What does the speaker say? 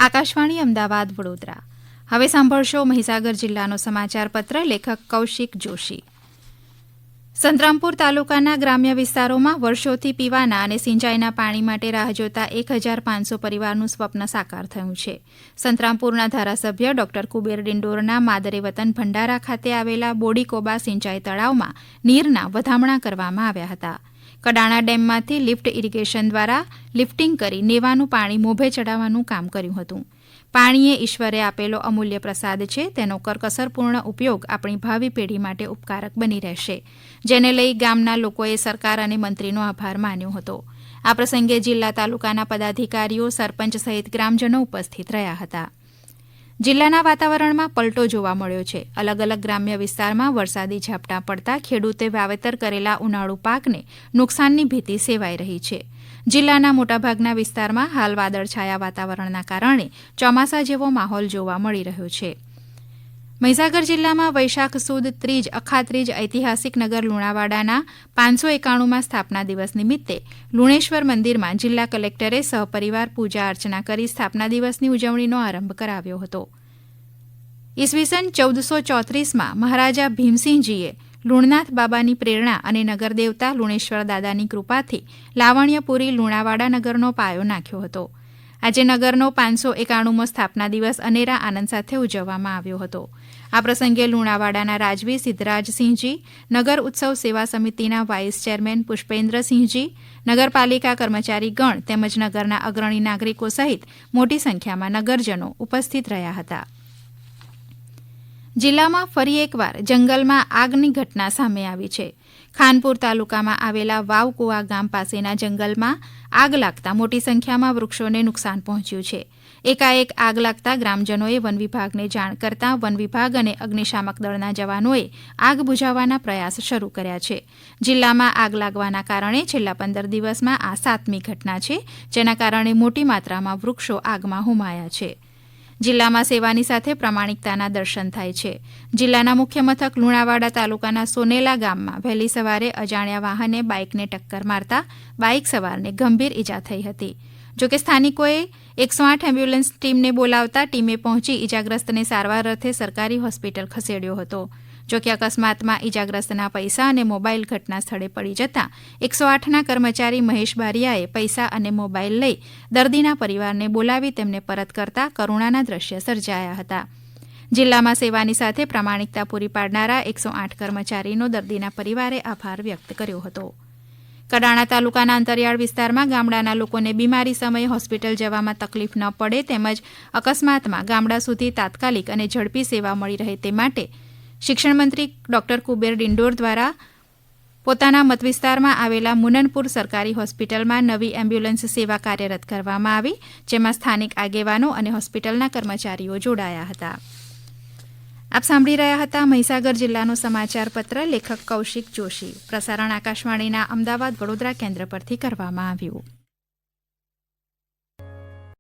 આકાશવાણી અમદાવાદ વડોદરા. હવે સાંભળશો મહીસાગર જિલ્લાનો સમાચાર પત્ર. લેખક કૌશિક જોશી. સંતરામપુર તાલુકાના ગ્રામ્ય વિસ્તારોમાં વર્ષોથી પીવાના અને સિંચાઈના પાણી માટે રાહ જોતા 1500 પરિવારનું સ્વપ્ન સાકાર થયું છે. સંતરામપુરના ધારાસભ્ય ડોક્ટર કુબેર ડિંડોરના માદરે વતન ભંડારા ખાતે આવેલા બોડીકોબા સિંચાઈ તળાવમાં નીરના વધામણા કરવામાં આવ્યા હતા. કડાણા ડેમમાંથી લિફ્ટ ઇરિગેશન દ્વારા લિફ્ટિંગ કરી નેવાનું પાણી મોભે ચડાવવાનું કામ કર્યું હતું. પાણી એ ઈશ્વરે આપેલો અમૂલ્ય પ્રસાદ છે. તેનો કરકસરપૂર્ણ ઉપયોગ આપણી ભાવિ પેઢી માટે ઉપકારક બની રહેશે, જેને લઈ ગામના લોકોએ સરકાર અને મંત્રીનો આભાર માન્યો હતો. આ પ્રસંગે જિલ્લા તાલુકાના પદાધિકારીઓ, સરપંચ સહિત ગ્રામજનો ઉપસ્થિત રહ્યા હતા. જિલ્લાના વાતાવરણમાં પલટો જોવા મળ્યો છે. અલગ અલગ ગ્રામ્ય વિસ્તારમાં વરસાદી ઝાપટાં પડતા ખેડૂતે વાવેતર કરેલા ઉનાળુ પાકને નુકસાનની ભીતિ સેવાઈ રહી છે. જિલ્લાના મોટાભાગના વિસ્તારમાં હાલ વાદળછાયા વાતાવરણના કારણે ચોમાસા જેવો માહોલ જોવા મળી રહ્યો છે. મહીસાગર જિલ્લામાં વૈશાખ સુદ ત્રીજ અખાત્રીજ ઐતિહાસિક નગર લુણાવાડાના 591માં સ્થાપના દિવસ નિમિત્તે લુણેશ્વર મંદિરમાં જિલ્લા કલેક્ટરે સહપરિવાર પૂજા અર્ચના કરી સ્થાપના દિવસની ઉજવણીનો આરંભ કરાવ્યો હતો. ઈસવીસન 1434માં મહારાજા ભીમસિંહજીએ લુણનાથ બાબાની પ્રેરણા અને નગરદેવતા લુણેશ્વર દાદાની કૃપાથી લાવણ્યપુરી લુણાવાડા નગરનો પાયો નાખ્યો હતો. આજે નગરનો 591મો સ્થાપના દિવસ અનેરા આનંદ સાથે ઉજવવામાં આવ્યો હતો. આ પ્રસંગે લુણાવાડાના રાજવી સિદ્ધરાજસિંહજી, નગર ઉત્સવ સેવા સમિતિના વાઇસ ચેરમેન પુષ્પેન્દ્રસિંહજી, નગરપાલિકા કર્મચારીગણ તેમજ નગરના અગ્રણી નાગરિકો સહિત મોટી સંખ્યામાં નગરજનો ઉપસ્થિત રહ્યા હતા. જિલ્લામાં ફરી એકવાર જંગલમાં આગની ઘટના સામે આવી છે. ખાનપુર તાલુકામાં આવેલા વાવકુવા ગામ પાસેના જંગલમાં આગ લાગતા મોટી સંખ્યામાં વૃક્ષોને નુકસાન પહોંચ્યું છે. એકાએક આગ લાગતા ગ્રામજનોએ વન વિભાગને જાણ કરતા વન વિભાગ અને અગ્નિશામક દળના જવાનોએ આગ બુઝાવવાના પ્રયાસ શરૂ કર્યા છે. જિલ્લામાં આગ લાગવાના કારણે છેલ્લા 15 દિવસમાં આ 7મી ઘટના છે, જેના કારણે મોટી માત્રામાં વૃક્ષો આગમાં હોમાયા છે. જિલ્લામાં સેવાની સાથે પ્રામાણિકતાના દર્શન થાય છે. જિલ્લાના મુખ્ય મથક લુણાવાડા તાલુકાના સોનેલા ગામમાં વહેલી સવારે અજાણ્યા વાહને બાઇકને ટક્કર મારતા બાઇક સવારને ગંભીર ઇજા થઈ હતી. જોકે સ્થાનિકોએ 108 એમ્બ્યુલન્સ ટીમને બોલાવતા ટીમે પહોંચી ઇજાગ્રસ્તને સારવાર અર્થે સરકારી હોસ્પિટલ ખસેડ્યો હતો. જોકે અકસ્માતમાં ઇજાગ્રસ્તના પૈસા અને મોબાઈલ ઘટના સ્થળે પડી જતા 108ના કર્મચારી મહેશ બારિયાએ પૈસા અને મોબાઈલ લઈ દર્દીના પરિવારને બોલાવી તેમને પરત કરતા કરુણાના દ્રશ્ય સર્જાયા હતા. જિલ્લામાં સેવાની સાથે પ્રામાણિકતા પૂરી પાડનારા 108 કર્મચારીનો દર્દીના પરિવારે આભાર વ્યક્ત કર્યો હતો. કડાણા તાલુકાના અંતરિયાળ વિસ્તારમાં ગામડાના લોકોને બીમારી સમયે હોસ્પિટલ જવામાં તકલીફ ન પડે તેમજ અકસ્માતમાં ગામડા સુધી તાત્કાલિક અને ઝડપી સેવા મળી રહે તે માટે શિક્ષણ મંત્રી ડોક્ટર કુબેર ડિંડોર દ્વારા પોતાના મતવિસ્તારમાં આવેલા મુનનપુર સરકારી હોસ્પિટલમાં નવી એમ્બ્યુલન્સ સેવા કાર્યરત કરવામાં આવી, જેમાં સ્થાનિક આગેવાનો અને હોસ્પિટલના કર્મચારીઓ જોડાયા હતા. આપ સાંભળી રહ્યા હતા મહીસાગર જિલ્લાનો સમાચાર પત્ર. લેખક કૌશિક જોશી. પ્રસારણ આકાશવાણીના અમદાવાદ વડોદરા કેન્દ્ર પરથી કરવામાં આવ્યું.